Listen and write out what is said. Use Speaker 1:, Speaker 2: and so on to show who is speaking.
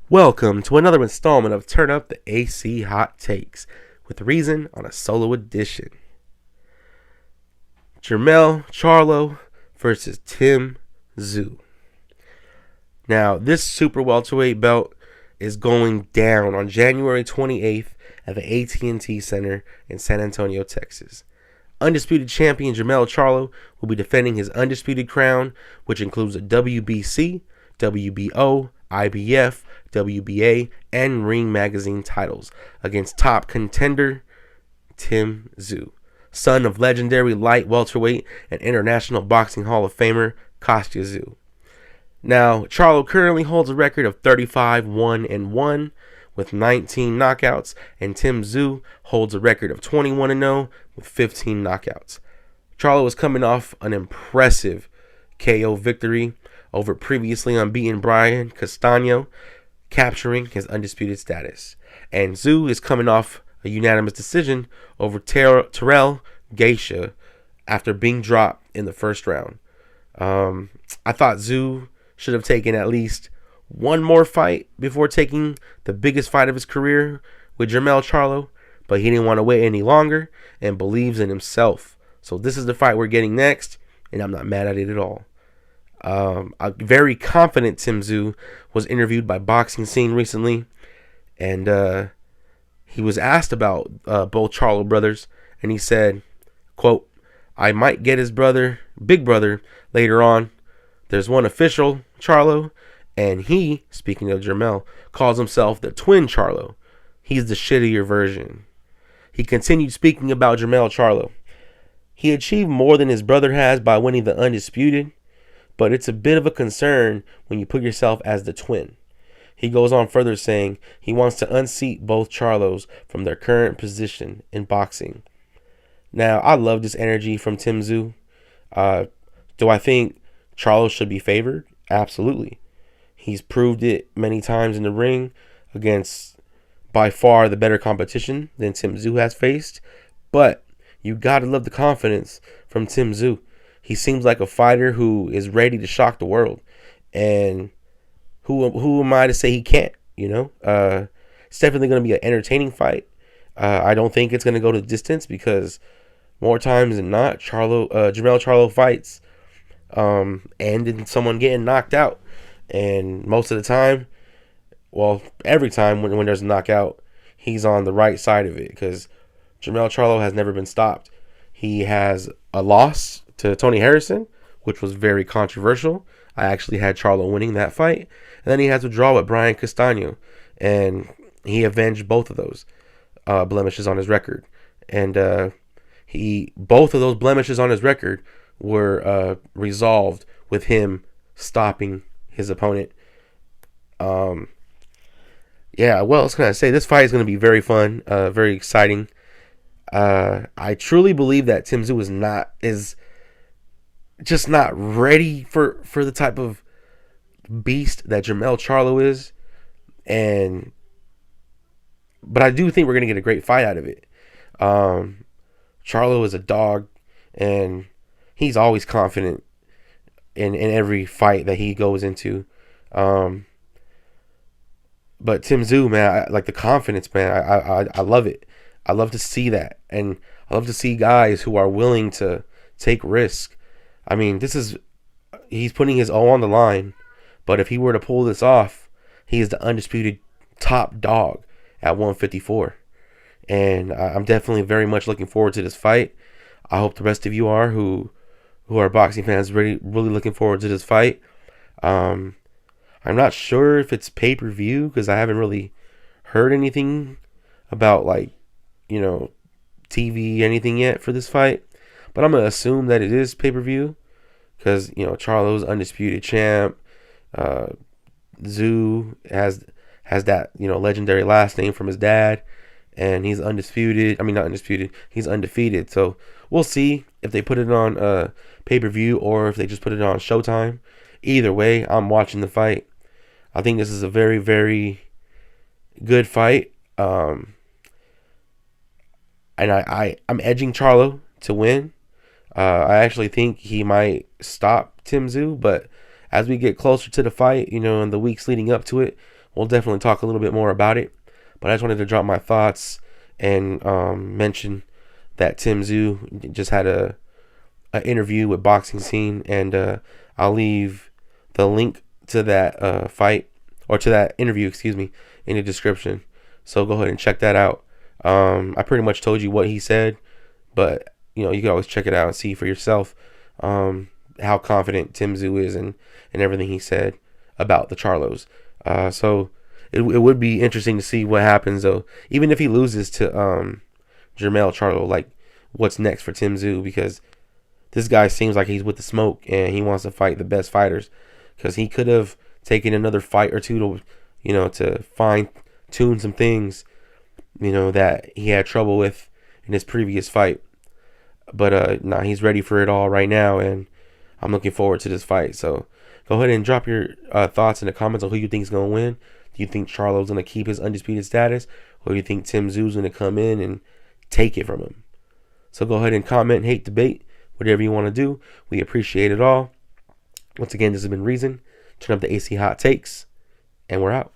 Speaker 1: Welcome to another installment of Turn Up the AC Hot Takes with Reason on a solo edition. Jermell Charlo versus Tim Tszyu. Now, this super welterweight belt is going down on January 28th at the AT&T Center in San Antonio, Texas. Undisputed champion Jermell Charlo will be defending his undisputed crown, which includes the WBC, WBO, IBF, WBA, and Ring Magazine titles against top contender Tim Tszyu, son of legendary light welterweight and International Boxing Hall of Famer Kostya Tszyu. Now, Charlo currently holds a record of 35-1-1 with 19 knockouts, and Tim Tszyu holds a record of 21-0 with 15 knockouts. Charlo is coming off an impressive KO victory over previously unbeaten Brian Castano, capturing his undisputed status. And Tszyu is coming off a unanimous decision over Terrell Geisha after being dropped in the first round. I thought Tszyu should have taken at least one more fight before taking the biggest fight of his career with Jermell Charlo, but he didn't want to wait any longer and believes in himself. So this is the fight we're getting next, and I'm not mad at it at all. A very confident Tim Tszyu was interviewed by Boxing Scene recently, and he was asked about both Charlo brothers, and he said, quote, "I might get his brother, big brother, later on. There's one official, Charlo, and he," speaking of Jermell, "calls himself the twin Charlo. He's the shittier version." He continued speaking about Jermell Charlo. "He achieved more than his brother has by winning the Undisputed, but it's a bit of a concern when you put yourself as the twin." He goes on further saying he wants to unseat both Charlos from their current position in boxing. Now, I love this energy from Tim Tszyu. Do I think Charlo should be favored? Absolutely. He's proved it many times in the ring against by far the better competition than Tim Tszyu has faced. But you gotta love the confidence from Tim Tszyu. He seems like a fighter who is ready to shock the world. And who am I to say he can't, you know? It's definitely going to be an entertaining fight. I don't think it's going to go to distance because more times than not, Jermell Charlo fights end in someone getting knocked out. And most of the time, well, every time when there's a knockout, he's on the right side of it because Jermell Charlo has never been stopped. He has a loss to Tony Harrison, which was very controversial. I actually had Charlo winning that fight. And then he has a draw with Brian Castano, and he avenged both of those blemishes on his record. And both of those blemishes on his record were resolved with him stopping his opponent. Yeah, what else can I say? This fight is going to be very fun, very exciting. I truly believe that Tim Tszyu is just not ready for the type of beast that Jermell Charlo is, but I do think we're gonna get a great fight out of it. Charlo is a dog, and he's always confident in every fight that he goes into. But Tim Tszyu, man, I like the confidence, man. I love it. I love to see that, and I love to see guys who are willing to take risks. I mean, he's putting his all on the line, but if he were to pull this off, he is the undisputed top dog at 154. And I'm definitely very much looking forward to this fight. I hope the rest of you are who are boxing fans really looking forward to this fight. I'm not sure if it's pay-per-view because I haven't really heard anything about TV anything yet for this fight. But I'm going to assume that it is pay-per-view because, Charlo's undisputed champ. Tszyu has that, legendary last name from his dad. And he's undisputed. I mean, not undisputed. He's undefeated. So we'll see if they put it on pay-per-view or if they just put it on Showtime. Either way, I'm watching the fight. I think this is a very, very good fight. And I'm edging Charlo to win. I actually think he might stop Tim Tszyu, but as we get closer to the fight, in the weeks leading up to it, we'll definitely talk a little bit more about it. But I just wanted to drop my thoughts and mention that Tim Tszyu just had a interview with Boxing Scene, and I'll leave the link to that fight, or to that interview, excuse me, in the description. So go ahead and check that out. I pretty much told you what he said, but you can always check it out and see for yourself how confident Tim Tszyu is and everything he said about the Charlos. So it would be interesting to see what happens, though, even if he loses to Jermell Charlo. Like, what's next for Tim Tszyu? Because this guy seems like he's with the smoke and he wants to fight the best fighters. Because he could have taken another fight or two to fine tune some things that he had trouble with in his previous fight. But he's ready for it all right now, and I'm looking forward to this fight. So go ahead and drop your thoughts in the comments on who you think is going to win. Do you think Charlo's going to keep his undisputed status, or do you think Tim Tszyu's going to come in and take it from him? So go ahead and comment, hate, debate, whatever you want to do. We appreciate it all. Once again, this has been Reason. Turn up the AC Hot Takes, and we're out.